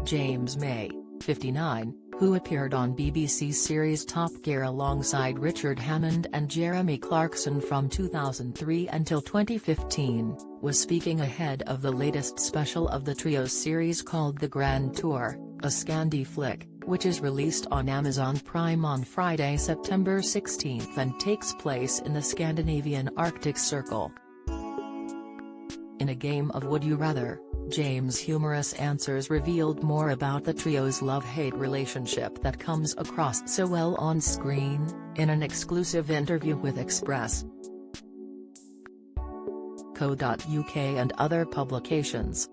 James May, 59, who appeared on BBC series Top Gear alongside Richard Hammond and Jeremy Clarkson from 2003 until 2015, was speaking ahead of the latest special of the trio's series called The Grand Tour, a Scandi flick, which is released on Amazon Prime on Friday, September 16 and takes place in the Scandinavian Arctic Circle. In a game of Would You Rather, James' humorous answers revealed more about the trio's love-hate relationship that comes across so well on screen, in an exclusive interview with Express.co.uk and other publications.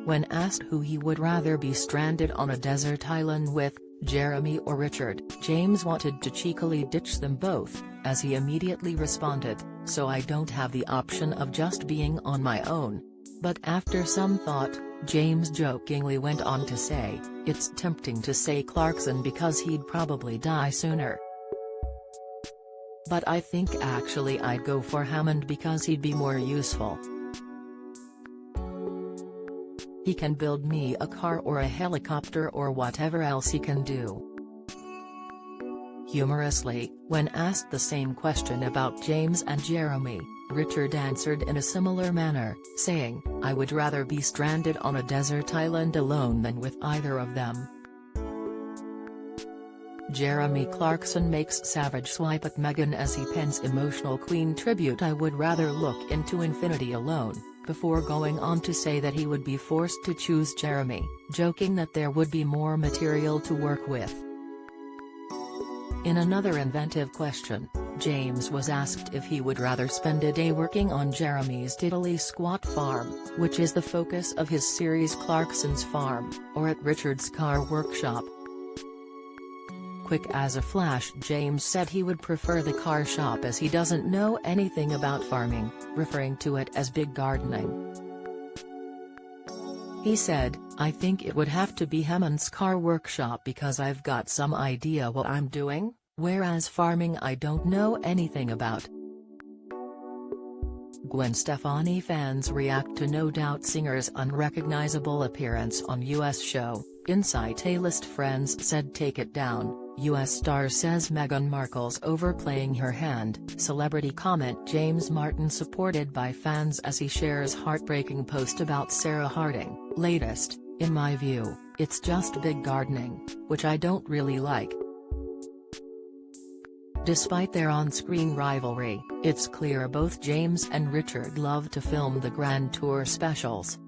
When asked who he would rather be stranded on a desert island with, Jeremy or Richard, James wanted to cheekily ditch them both, as he immediately responded, "So I don't have the option of just being on my own." But after some thought, James jokingly went on to say, "It's tempting to say Clarkson because he'd probably die sooner. But I think actually I'd go for Hammond because he'd be more useful. He can build me a car or a helicopter or whatever else he can do." Humorously, when asked the same question about James and Jeremy, Richard answered in a similar manner, saying, "I would rather be stranded on a desert island alone than with either of them." Jeremy Clarkson makes savage swipe at Meghan as he pens emotional Queen tribute "I would rather look into infinity alone," before going on to say that he would be forced to choose Jeremy, joking that there would be more material to work with. In another inventive question, James was asked if he would rather spend a day working on Jeremy's diddly squat farm, which is the focus of his series Clarkson's Farm, or at Richard's car workshop. Quick as a flash, James said he would prefer the car shop as he doesn't know anything about farming, referring to it as big gardening. He said, "I think it would have to be Hammond's car workshop because I've got some idea what I'm doing, whereas farming I don't know anything about." Gwen Stefani fans react to No Doubt singer's unrecognizable appearance on US show Insight. A-list friends said take it down. US star says Meghan Markle's overplaying her hand. Celebrity comment James Martin supported by fans as he shares heartbreaking post about Sarah Harding. Latest, "In my view, it's just big gardening, which I don't really like." Despite their on-screen rivalry, it's clear both James and Richard love to film the Grand Tour specials.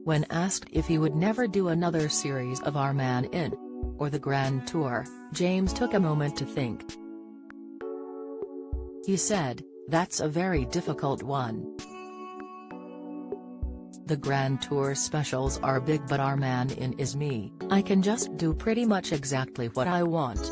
When asked if he would never do another series of Our Man In, or the Grand Tour, James took a moment to think. He said, "That's a very difficult one. The Grand Tour specials are big but Our Man In is me. I can just do pretty much exactly what I want.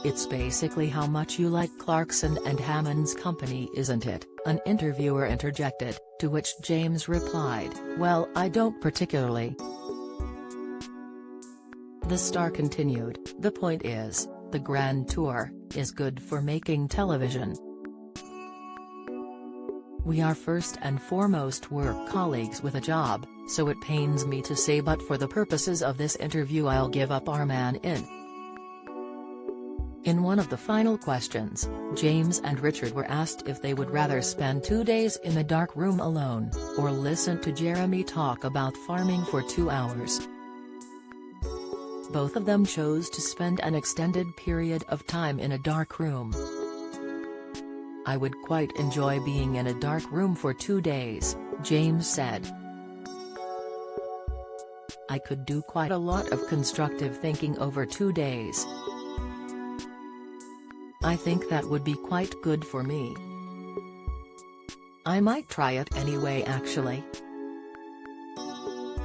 It's basically how much you like Clarkson and Hammond's company, isn't it?" an interviewer interjected, to which James replied, "Well, I don't particularly." The star continued, "The point is, the Grand Tour is good for making television. We are first and foremost work colleagues with a job, so it pains me to say but for the purposes of this interview I'll give up Our Man In." In one of the final questions, James and Richard were asked if they would rather spend 2 days in a dark room alone, or listen to Jeremy talk about farming for 2 hours. Both of them chose to spend an extended period of time in a dark room. "I would quite enjoy being in a dark room for 2 days, James said. "I could do quite a lot of constructive thinking over 2 days. I think that would be quite good for me. I might try it anyway actually."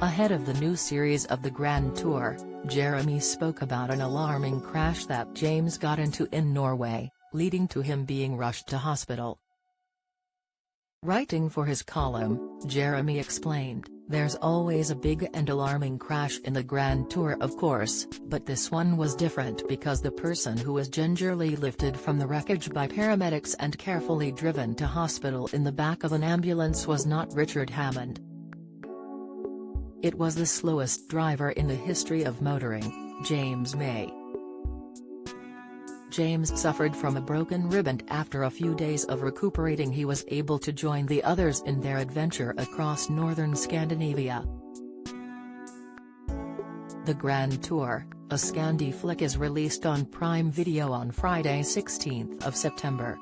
Ahead of the new series of the Grand Tour, Jeremy spoke about an alarming crash that James got into in Norway, leading to him being rushed to hospital. Writing for his column, Jeremy explained, There's always a big and alarming crash in the Grand Tour, of course, but this one was different because the person who was gingerly lifted from the wreckage by paramedics and carefully driven to hospital in the back of an ambulance was not Richard Hammond. It was the slowest driver in the history of motoring, James May. James suffered from a broken rib, and after a few days of recuperating he was able to join the others in their adventure across northern Scandinavia. The Grand Tour, a Scandi flick, is released on Prime Video on Friday, 16th of September.